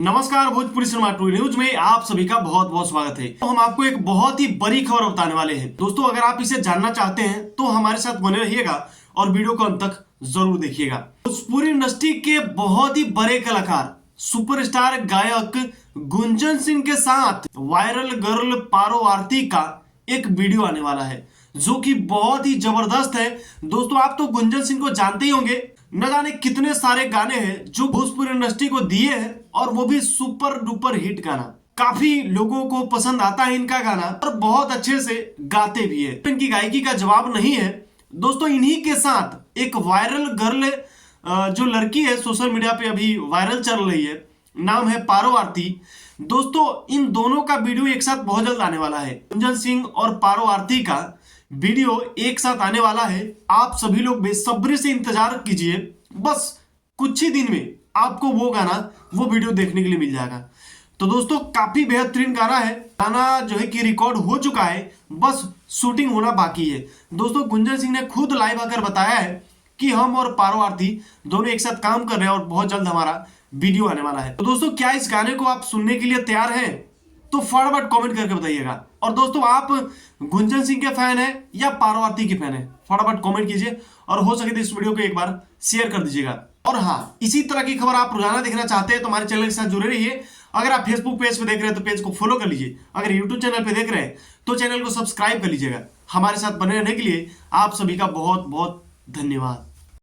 नमस्कार, Bhojpuri cinema to news में आप सभी का बहुत बहुत स्वागत है। तो हम आपको एक बहुत ही बड़ी खबर बताने वाले हैं। दोस्तों, अगर आप इसे जानना चाहते हैं तो हमारे साथ बने रहिएगा और वीडियो को अंत तक जरूर देखिएगा। भोजपुरी इंडस्ट्री के बहुत ही बड़े कलाकार सुपरस्टार गायक गुंजन सिंह के साथ वायरल गर्ल पारो आरती का एक वीडियो आने वाला है जो कि बहुत ही जबरदस्त है। दोस्तों, आप तो गुंजन सिंह को जानते ही होंगे। न जाने कितने सारे गाने हैं जो भोजपुरी इंडस्ट्री को दिए हैं और वो भी सुपर डुपर हिट गाना। काफी लोगों को पसंद आता है इनका गाना और बहुत अच्छे से गाते भी है। इनकी गायकी का जवाब नहीं है। दोस्तों, इन्हीं के साथ एक वायरल गर्ल जो लड़की है सोशल मीडिया पे अभी वायरल चल रही है, नाम है पारो आरती। दोस्तों, इन दोनों का वीडियो एक साथ बहुत जल्द आने वाला है। गुंजन सिंह और पारो आरती का वीडियो एक साथ आने वाला है। आप सभी लोग बेसब्री से इंतजार कीजिए। बस कुछ ही दिन में आपको वो वीडियो देखने के लिए मिल जाएगा। तो दोस्तों, काफी बेहतरीन गाना है। गाना जो है कि रिकॉर्ड हो चुका है, बस शूटिंग होना बाकी है। दोस्तों, गुंजन सिंह ने खुद लाइव आकर बताया है कि हम और पारो आरती दोनों एक साथ काम कर रहे हैं और बहुत जल्द हमारा वीडियो आने वाला है। तो दोस्तों, क्या इस गाने को आप सुनने के लिए तैयार हैं? तो फटाफट कमेंट करके बताइएगा। और दोस्तों, आप गुंजन सिंह के फैन हैं या पारो आरती के फैन हैं? फटाफट कमेंट कीजिए और हो सके तो इस वीडियो को एक बार शेयर कर दीजिएगा। और हाँ, इसी तरह की खबर आप रोजाना देखना चाहते हैं तो हमारे चैनल के साथ जुड़े रहिए। अगर आप फेसबुक पेज पे देख रहे हैं तो पेज को फॉलो कर लीजिए। अगर यूट्यूब चैनल पे देख रहे हैं तो चैनल को सब्सक्राइब कर लीजिएगा। हमारे साथ बने रहने के लिए आप सभी का बहुत बहुत धन्यवाद।